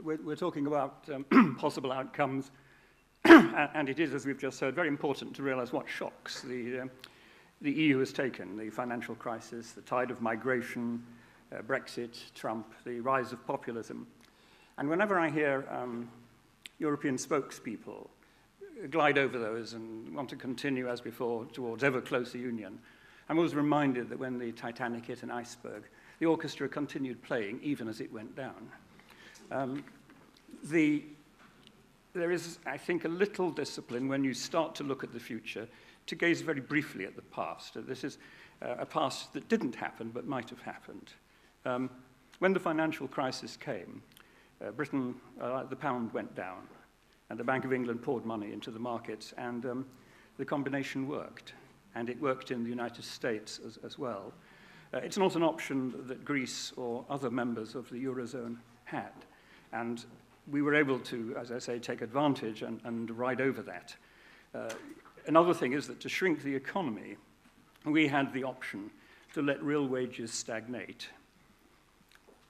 we're talking about possible outcomes, and it is, as we've just heard, very important to realize what shocks the EU has taken: the financial crisis, the tide of migration, Brexit, Trump, the rise of populism. And whenever I hear European spokespeople glide over those and want to continue as before towards ever closer union, I'm always reminded that when the Titanic hit an iceberg, the orchestra continued playing even as it went down. There is, I think, a little discipline when you start to look at the future to gaze very briefly at the past. This is a past that didn't happen but might have happened. When the financial crisis came, Britain, the pound went down, and the Bank of England poured money into the markets, and the combination worked. And it worked in the United States as well. It's not an option that Greece or other members of the Eurozone had. And we were able to, as I say, take advantage and ride over that. Another thing is that to shrink the economy, we had the option to let real wages stagnate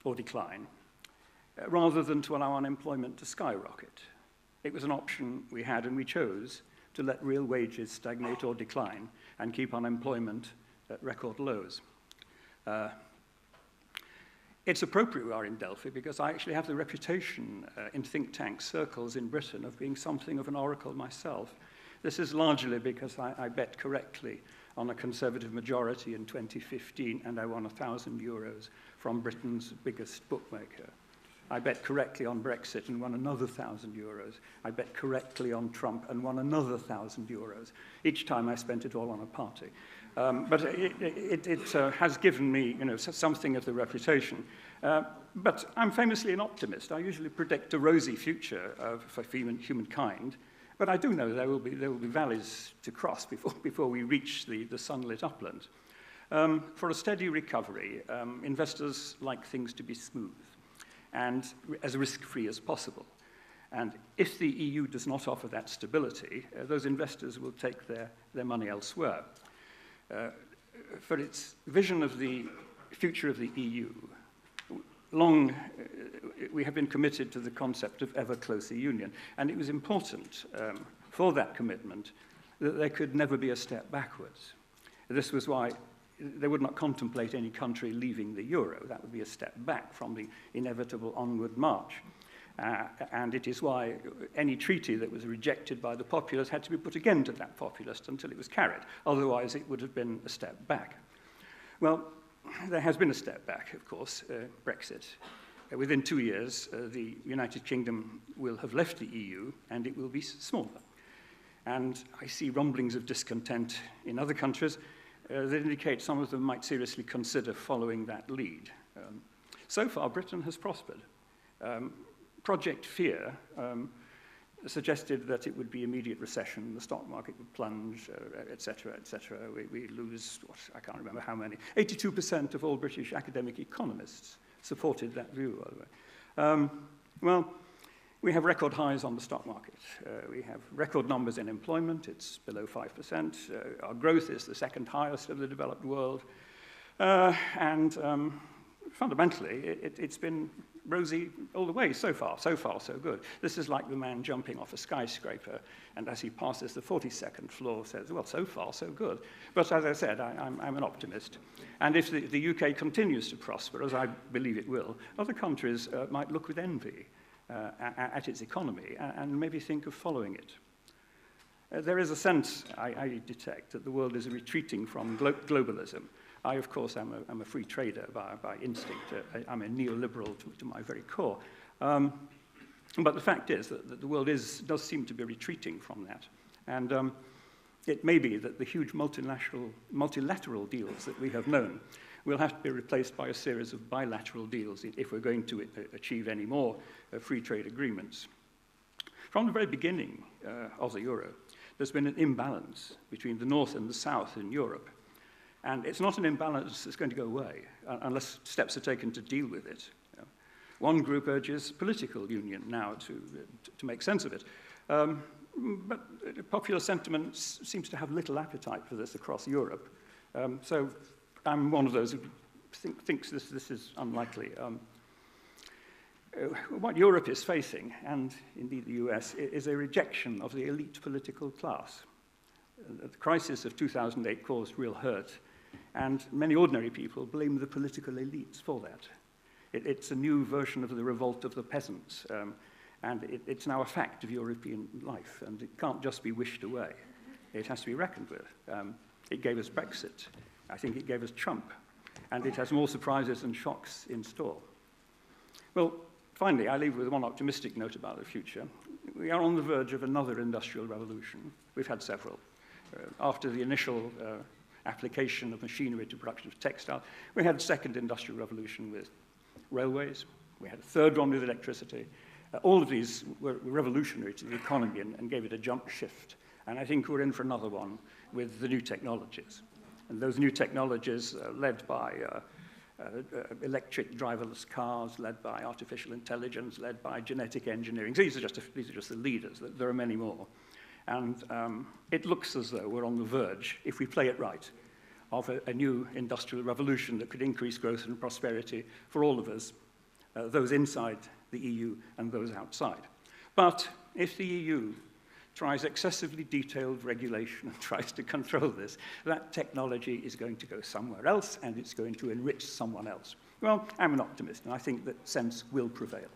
or decline, rather than to allow unemployment to skyrocket. It was an option we had, and we chose to let real wages stagnate or decline and keep unemployment at record lows. It's appropriate we are in Delphi because I actually have the reputation in think tank circles in Britain of being something of an oracle myself. This is largely because I bet correctly on a Conservative majority in 2015, and I won €1,000 from Britain's biggest bookmaker. I bet correctly on Brexit and won another €1,000. I bet correctly on Trump and won another €1,000. Each time I spent it all on a party. But it has given me, something of the reputation. But I'm famously an optimist. I usually predict a rosy future for humankind. But I do know there will be valleys to cross before we reach the sunlit upland. For a steady recovery, investors like things to be smooth and as risk-free as possible. And if the EU does not offer that stability, those investors will take their money elsewhere. For its vision of the future of the EU, we have been committed to the concept of ever closer union, and it was important for that commitment that there could never be a step backwards. This was why they would not contemplate any country leaving the euro. That would be a step back from the inevitable onward march. And it is why any treaty that was rejected by the populace had to be put again to that populace until it was carried. Otherwise, it would have been a step back. Well, there has been a step back, of course, Brexit. Within 2 years, the United Kingdom will have left the EU, and it will be smaller. And I see rumblings of discontent in other countries that indicate some of them might seriously consider following that lead. So far, Britain has prospered. Project Fear suggested that it would be immediate recession, the stock market would plunge, et cetera, et cetera. We lose, I can't remember how many. 82% of all British academic economists supported that view, by the way. Well, we have record highs on the stock market. We have record numbers in employment. It's below 5%. Our growth is the second highest of the developed world. And fundamentally, it's been rosy all the way so far, so good. This is like the man jumping off a skyscraper, and as he passes the 42nd floor says, well, so far, so good. But as I said, I'm an optimist. And if the UK continues to prosper, as I believe it will, other countries might look with envy at its economy and maybe think of following it. There is a sense, I detect, that the world is retreating from globalism. I, of course, am a free trader by instinct. I'm a neoliberal to my very core. But the fact is that the world does seem to be retreating from that. And it may be that the huge multilateral deals that we have known will have to be replaced by a series of bilateral deals if we're going to achieve any more free trade agreements. From the very beginning of the euro, there's been an imbalance between the North and the South in Europe. And it's not an imbalance that's going to go away unless steps are taken to deal with it. One group urges political union now to make sense of it. But popular sentiment seems to have little appetite for this across Europe. So I'm one of those who thinks this is unlikely. what Europe is facing, and indeed the US, is a rejection of the elite political class. The crisis of 2008 caused real hurt, and many ordinary people blame the political elites for that. It's a new version of the revolt of the peasants, and it's now a fact of European life, and it can't just be wished away. It has to be reckoned with. It gave us Brexit. I think it gave us Trump, and it has more surprises and shocks in store. Well, finally, I leave with one optimistic note about the future. We are on the verge of another industrial revolution. We've had several. After the initial application of machinery to production of textile, we had a second industrial revolution with railways. We had a third one with electricity. All of these were revolutionary to the economy and gave it a jump shift. And I think we're in for another one with the new technologies. And those new technologies led by electric driverless cars, led by artificial intelligence, led by genetic engineering. These are just the leaders. There are many more. And it looks as though we're on the verge, if we play it right, of a new industrial revolution that could increase growth and prosperity for all of us, those inside the EU and those outside. But if the EU tries excessively detailed regulation and tries to control this, that technology is going to go somewhere else and it's going to enrich someone else. Well, I'm an optimist, and I think that sense will prevail.